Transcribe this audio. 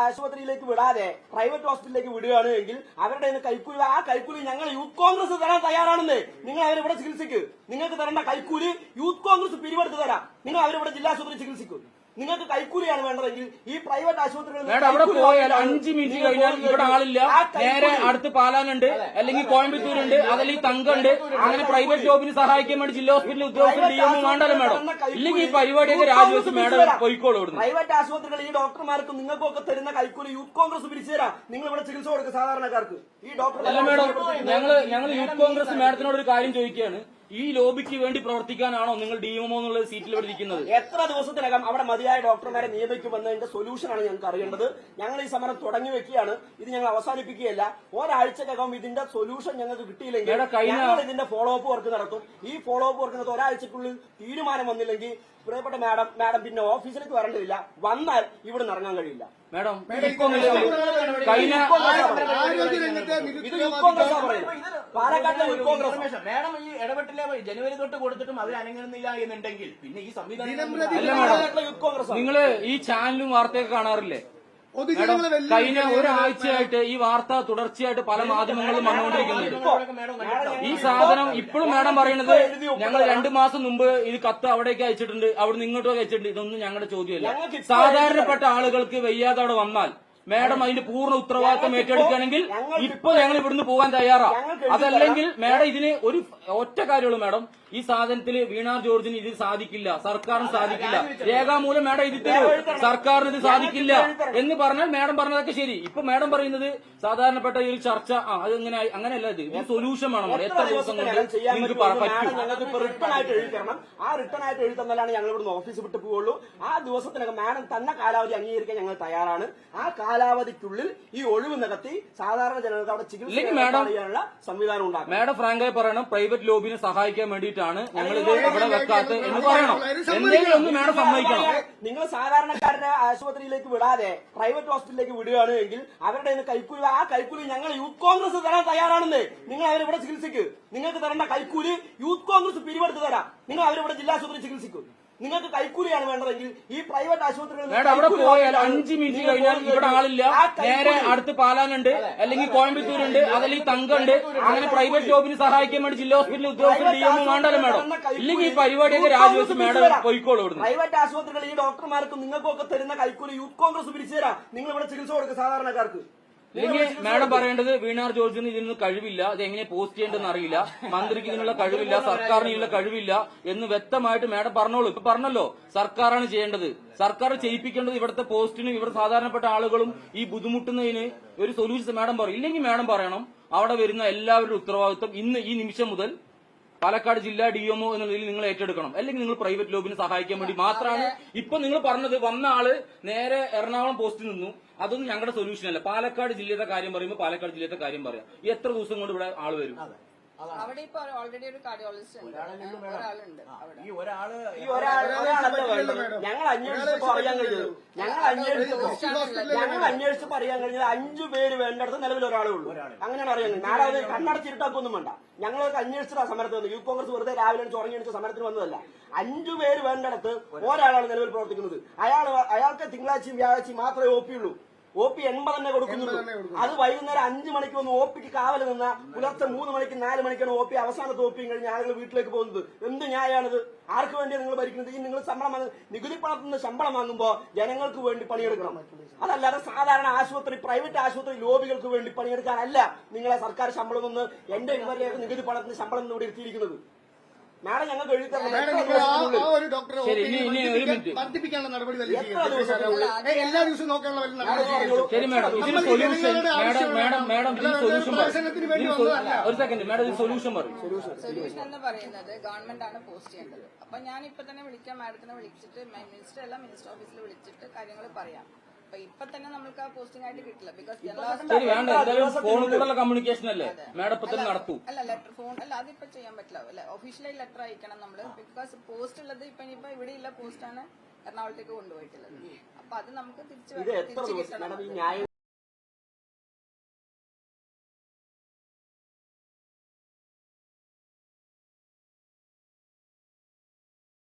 ആശുപത്രിയിലേക്ക് വിടാതെ പ്രൈവറ്റ് ഹോസ്പിറ്റലിലേക്ക് വിടുകയാണ് എങ്കിൽ അവരുടെ കൈക്കൂലി, ആ കൈക്കൂലി ഞങ്ങൾ യൂത്ത് കോൺഗ്രസ് തരാൻ തയ്യാറാണെന്ന്. നിങ്ങൾ അവരിവിടെ ചികിത്സിക്ക്, നിങ്ങൾക്ക് തരേണ്ട കൈക്കൂലി യൂത്ത് കോൺഗ്രസ് പിരിവെടുത്ത് തരാം. നിങ്ങൾ അവരിവിടെ ജില്ലാ ആശുപത്രി ചികിത്സിക്കും. നിങ്ങൾക്ക് കൈക്കൂലിയാണ് വേണ്ടതെങ്കിൽ ഈ പ്രൈവറ്റ് ആശുപത്രികളിൽ അവിടെ പോയാൽ 5 മിനിറ്റ് കഴിഞ്ഞാൽ ഇവിടെ ആളില്ല, നേരെ അടുത്ത് പാലാനുണ്ട്, അല്ലെങ്കിൽ കോയമ്പത്തൂരുണ്ട്, അതല്ലെങ്കിൽ തങ്കണ്ട്. അങ്ങനെ പ്രൈവറ്റ് ജോബിന് സഹായിക്കാൻ വേണ്ടി ജില്ലാ ഹോസ്പിറ്റലിൽ ഉദ്യോഗസ്ഥർ DMO വേണ്ടല്ലോ മാഡം. ഇല്ലെങ്കിൽ ഈ പരിപാടിയൊക്കെ രാജിവെച്ച് മാഡം പോയിക്കോളൂ. പ്രൈവറ്റ് ആശുപത്രികൾ ഈ ഡോക്ടർമാർക്കും നിങ്ങൾക്കൊക്കെ തരുന്ന കൈക്കൂലി യൂത്ത് കോൺഗ്രസ് പിരിച്ചു തരാം. നിങ്ങൾ ഇവിടെ ചികിത്സ കൊടുക്കുക സാധാരണക്കാർക്ക്. ഈ ഡോക്ടർ അല്ല മാഡം, ഞങ്ങൾ യൂത്ത് കോൺഗ്രസ് മാഡത്തിനോട് ഒരു കാര്യം ചോദിക്കുകയാണ്. ഈ ലോബിക്ക് വേണ്ടി പ്രവർത്തിക്കാനാണോ നിങ്ങൾ DMO എന്നുള്ള സീറ്റിൽ ഇവിടെ ഇരിക്കുന്നത്? എത്ര ദിവസത്തിനകം അവിടെ മതിയായ ഡോക്ടർമാരെ നിയമിക്കുമെന്നതിന്റെ സൊല്യൂഷനാണ് ഞങ്ങൾക്ക് അറിയേണ്ടത്. ഞങ്ങൾ ഈ സമരം തുടങ്ങി വെക്കുകയാണ്. ഇത് ഞങ്ങൾ അവസാനിപ്പിക്കുകയല്ല. ഒരാഴ്ചക്കകം ഇതിന്റെ സൊല്യൂഷൻ ഞങ്ങൾക്ക് കിട്ടിയില്ലെങ്കിൽ ഞങ്ങൾ ഇതിന്റെ ഫോളോ അപ്പ് വർക്ക് നടത്തും. ഈ ഫോളോ അപ്പ് വർക്കിനകത്ത് ഒരാഴ്ചക്കുള്ളിൽ തീരുമാനം വന്നില്ലെങ്കിൽ പ്രിയപ്പെട്ട മാഡം പിന്നെ ഓഫീസിലേക്ക് വരേണ്ടതില്ല. വന്നാൽ ഇവിടെ ഇറങ്ങാൻ കഴിയില്ല. മാഡം പാലക്കാട്ടിലെ യൂത്ത് കോൺഗ്രസ് മാഡം ഈ ഇടപെട്ടില്ല, ജനുവരി തൊട്ട് കൊടുത്തിട്ടും അവർ അനങ്ങുന്നില്ല എന്നുണ്ടെങ്കിൽ പിന്നെ ഈ സംവിധാനം നിങ്ങള് ഈ ചാനലും വാർത്തയൊക്കെ കാണാറില്ലേ? കഴിഞ്ഞ ഒരാഴ്ചയായിട്ട് ഈ വാർത്ത തുടർച്ചയായിട്ട് പല മാധ്യമങ്ങളിലും വന്നുകൊണ്ടിരിക്കുന്നുണ്ട്. ഈ സാധനം ഇപ്പോഴും മാഡം പറയുന്നത് ഞങ്ങൾ 2 മാസം മുമ്പ് ഇത് കത്ത് അവിടേക്ക് അയച്ചിട്ടുണ്ട്, അവിടുന്ന് ഇങ്ങോട്ടൊക്കെ അയച്ചിട്ടുണ്ട്. ഇതൊന്നും ഞങ്ങളുടെ ചോദ്യമല്ല. സാധാരണപ്പെട്ട ആളുകൾക്ക് വയ്യാതെ അവിടെ വന്നാൽ മാഡം അതിന്റെ പൂർണ്ണ ഉത്തരവാദിത്വം ഏറ്റെടുക്കുകയാണെങ്കിൽ ഇപ്പൊ ഞങ്ങൾ ഇവിടുന്ന് പോകാൻ തയ്യാറാ. അതല്ലെങ്കിൽ മാഡം ഇതിന് ഒരു ഒറ്റ കാര്യമുള്ളൂ മാഡം, ഈ സാധനത്തിൽ വീണാർ ജോർജിന് ഇത് സാധിക്കില്ല, സർക്കാരിന് സാധിക്കില്ല, രേഖാമൂലം മാഡം ഇത് തരൂ, സർക്കാരിന് ഇത് സാധിക്കില്ല എന്ന് പറഞ്ഞാൽ മാഡം പറഞ്ഞതൊക്കെ ശരി. ഇപ്പൊ മാഡം പറയുന്നത് സാധാരണപ്പെട്ട ഈ ചർച്ച അങ്ങനെയല്ല, ഇത് സൊല്യൂഷൻ വേണം. എത്ര ദിവസം കൊണ്ട് നിങ്ങൾക്ക് പറ്റും? റിട്ടേൺ ആയിട്ട് എഴുതി തരണം. ആ റിട്ടേൺ ആയിട്ട് എഴുതി തന്നാലാണ് ഞങ്ങൾ ഇവിടുന്ന് ഓഫീസ് വിട്ടു പോവുള്ളൂ. ആ ദിവസത്തിനകം മാഡം തന്നെ കാലാവധി അംഗീകരിക്കാൻ ഞങ്ങൾ തയ്യാറാണ്. ആ കാലാവധിക്കുള്ളിൽ ഈ ഒഴിവ് നികത്തി സാധാരണ ജനങ്ങൾക്ക് അവിടെ ചികിത്സ ചെയ്യാനുള്ള സംവിധാനം ഉണ്ടാകും. മാഡം ഫ്രാങ്കായി പറയണം, പ്രൈവറ്റ് ലോബിനെ സഹായിക്കാൻ വേണ്ടിയിട്ടാണ് ഞങ്ങളിത് ഇവിടെ വെക്കാത്തത് എന്ന് പറയണം. എന്തെങ്കിലും ഒന്ന് മാഡം സമ്മതിക്കണം. നിങ്ങൾ സാധാരണക്കാരുടെ ആശുപത്രിയിലേക്ക് വിടാതെ പ്രൈവറ്റ് ഹോസ്പിറ്റലിലേക്ക് വിടുകയാണ് എങ്കിൽ അവരുടെ കൈക്കൂലി, ആ കൈക്കൂലി ഞങ്ങൾ യൂത്ത് കോൺഗ്രസ് തരാൻ തയ്യാറാണെന്ന്. നിങ്ങൾ അവരിവിടെ ചികിത്സിക്ക്, നിങ്ങൾക്ക് തരേണ്ട കൈക്കൂലി യൂത്ത് കോൺഗ്രസ് പിരിവെടുത്ത് തരാം. നിങ്ങൾ അവരിവിടെ ജില്ലാ ആശുപത്രി ചികിത്സിക്കും. നിങ്ങൾക്ക് കൈക്കൂലിയാണ് വേണ്ടതെങ്കിൽ ഈ പ്രൈവറ്റ് ആശുപത്രികളിൽ അവിടെ പോയാൽ 5 മിനിറ്റ് കഴിഞ്ഞാൽ ഇവിടെ ആളില്ല, നേരെ അടുത്ത് പാലാനുണ്ട്, അല്ലെങ്കിൽ കോയമ്പത്തൂരുണ്ട്, അതല്ലെങ്കിൽ തങ്കണ്ട്. അങ്ങനെ പ്രൈവറ്റ് ജോബിന് സഹായിക്കാൻ വേണ്ടി ജില്ലാ ഹോസ്പിറ്റലിൽ ഉദ്യോഗസ്ഥർ DMO വേണ്ടല്ലോ മാഡം. ഇല്ലെങ്കിൽ ഈ പരിപാടിയൊക്കെ രാജിവെച്ച് മാഡം പോയിക്കോളൂ. പ്രൈവറ്റ് ആശുപത്രികൾ ഈ ഡോക്ടർമാർക്കും നിങ്ങൾക്കൊക്കെ തരുന്ന കൈക്കൂലി യൂത്ത് കോൺഗ്രസ് പിരിച്ചു തരാം. നിങ്ങൾ ഇവിടെ ചികിത്സ കൊടുക്കുക സാധാരണക്കാർക്ക്. അല്ലെങ്കിൽ മാഡം പറയേണ്ടത് വീണാർ ജോർജിന് ഇതിനൊന്നും കഴിവില്ല, അത് എങ്ങനെ പോസ്റ്റ് ചെയ്യേണ്ടെന്ന് അറിയില്ല, മന്ത്രിക്ക് ഇതിനുള്ള കഴിവില്ല, സർക്കാരിന് ഇതിനുള്ള കഴിവില്ല എന്ന് വ്യക്തമായിട്ട് മാഡം പറഞ്ഞോളൂ. ഇപ്പൊ പറഞ്ഞല്ലോ സർക്കാരാണ് ചെയ്യേണ്ടത്, സർക്കാർ ചെയ്യിപ്പിക്കേണ്ടത് ഇവിടുത്തെ പോസ്റ്റിനും ഇവിടെ സാധാരണപ്പെട്ട ആളുകളും ഈ ബുദ്ധിമുട്ടുന്നതിന് ഒരു സൊല്യൂഷൻ മാഡം പറയും. ഇല്ലെങ്കിൽ മാഡം പറയണം അവിടെ വരുന്ന എല്ലാവരുടെ ഉത്തരവാദിത്വം ഇന്ന് ഈ നിമിഷം മുതൽ പാലക്കാട് ജില്ലാ DMO എന്ന നിലയിൽ നിങ്ങൾ ഏറ്റെടുക്കണം. അല്ലെങ്കിൽ നിങ്ങൾ പ്രൈവറ്റ് ലോബിനെ സഹായിക്കാൻ വേണ്ടി മാത്രമാണ്. ഇപ്പൊ നിങ്ങൾ പറഞ്ഞത് വന്ന ആള് നേരെ എറണാകുളം പോസ്റ്റിൽ നിന്നു, അതൊന്നും ഞങ്ങളുടെ സൊല്യൂഷൻ അല്ല. പാലക്കാട് ജില്ലയുടെ കാര്യം പറയുമ്പോൾ പാലക്കാട് ജില്ലയുടെ കാര്യം പറയാം. എത്ര ദിവസം കൊണ്ട് ഇവിടെ ആള് വരും? അവിടെ ഇപ്പൊ ഓൾറെഡി ഒരു കാർഡിയോളജിസ്റ്റ് ഒരാളുണ്ട്. ഈ ഒരാള് ഞങ്ങൾ അന്വേഷിച്ചപ്പോ അറിയാൻ കഴിഞ്ഞത്, ഞങ്ങൾ അന്വേഷിച്ചപ്പോ അറിയാൻ കഴിഞ്ഞത് 5 പേര് വേണ്ടടുത്ത് നിലവിൽ ഒരാളേ ഉള്ളൂ. അങ്ങനെയാണ് അറിയാൻ കഴിഞ്ഞത്. നാളെ അത് കണ്ണടച്ചിരുട്ടാക്കൊന്നും വേണ്ട. ഞങ്ങളൊക്കെ അന്വേഷിച്ചതാ സമരത്തിന് വന്നത്. യൂത്ത് കോൺഗ്രസ് വെറുതെ രാവിലെ ചുറങ്ങിയടിച്ച സമരത്തിന് വന്നതല്ല. 5 പേര് വേണ്ടടുത്ത് ഒരാളാണ് നിലവിൽ പ്രവർത്തിക്കുന്നത്. അയാൾക്ക് തിങ്കളാഴ്ചയും വ്യാഴാഴ്ചയും മാത്രമേ OP ഉള്ളൂ. OP 80 തന്നെ കൊടുക്കുന്നുള്ളൂ. അത് വൈകുന്നേരം 5 മണിക്ക് വന്ന് OPക്ക് കാവൽ നിന്ന പുലർച്ചെ 3 മണിക്ക് 4 മണിക്കാണ് OP അവസാനത്തെ OP കഴിഞ്ഞ് ആളുകൾ വീട്ടിലേക്ക് പോകുന്നത്. എന്ത് ന്യായമാണിത്? ആർക്ക് വേണ്ടിയാണ് നിങ്ങൾ ഭരിക്കുന്നത്? ഈ നിങ്ങൾ നികുതി പണത്തിൽ നിന്ന് ശമ്പളം വാങ്ങുമ്പോ ജനങ്ങൾക്ക് വേണ്ടി പണിയെടുക്കണം. അതല്ലാതെ സാധാരണ ആശുപത്രി, പ്രൈവറ്റ് ആശുപത്രി ലോബികൾക്ക് വേണ്ടി പണിയെടുക്കാനല്ല നിങ്ങളെ സർക്കാർ ശമ്പളം നിന്ന് എന്റെ ഇവരുടെ നികുതി പണത്തിന് ശമ്പളം ഇവിടെ എത്തിയിരിക്കുന്നത്. മാഡം ഞങ്ങൾക്ക് എഴുതി തരണം. വർദ്ധിപ്പിക്കാനുള്ള നടപടി എല്ലാ ദിവസവും നോക്കാനുള്ള ശരി മാഡം, ഇതിന് സൊല്യൂഷൻ മാഡം ഇതിന് സൊല്യൂഷൻ ഒരു സെക്കൻഡ് മാഡം, ഇത് സൊല്യൂഷൻ പറയും. സൊല്യൂഷൻ എന്ന് പറയുന്നത് ഗവൺമെന്റ് ആണ് പോസ്റ്റ് ചെയ്യേണ്ടത്. അപ്പൊ ഞാൻ ഇപ്പൊ തന്നെ വിളിക്കാം, മാഡത്തിനെ വിളിച്ചിട്ട് മിനിസ്റ്റർ അല്ല മിനിസ്റ്റർ ഓഫീസിൽ വിളിച്ചിട്ട് കാര്യങ്ങൾ പറയാം. ഇപ്പൊ തന്നെ നമുക്ക് ആ പോസ്റ്റിംഗ് ആയിട്ട് കിട്ടില്ല. ബിക്കോസ് ശരി വേണ്ട, എന്തായാലും ഫോണിൽ കൂടെയുള്ള കമ്മ്യൂണിക്കേഷൻ അല്ലേ മാഡം ഇപ്പൊ തന്നെ നടത്തൂ. അല്ല ലെറ്റർ ഫോൺ അല്ല, അതിപ്പോ ചെയ്യാൻ പറ്റില്ല. ഒഫീഷ്യലായി ലെറ്റർ അയക്കണം നമ്മള്. ബിക്കോസ് പോസ്റ്റ് ഉള്ളത് ഇപ്പൊ ഇവിടെ ഇല്ല പോസ്റ്റാണ് എറണാകുളത്തേക്ക് കൊണ്ടുപോയിട്ടുള്ളത്. അപ്പൊ അത് നമുക്ക് തിരിച്ചു കിട്ടണം.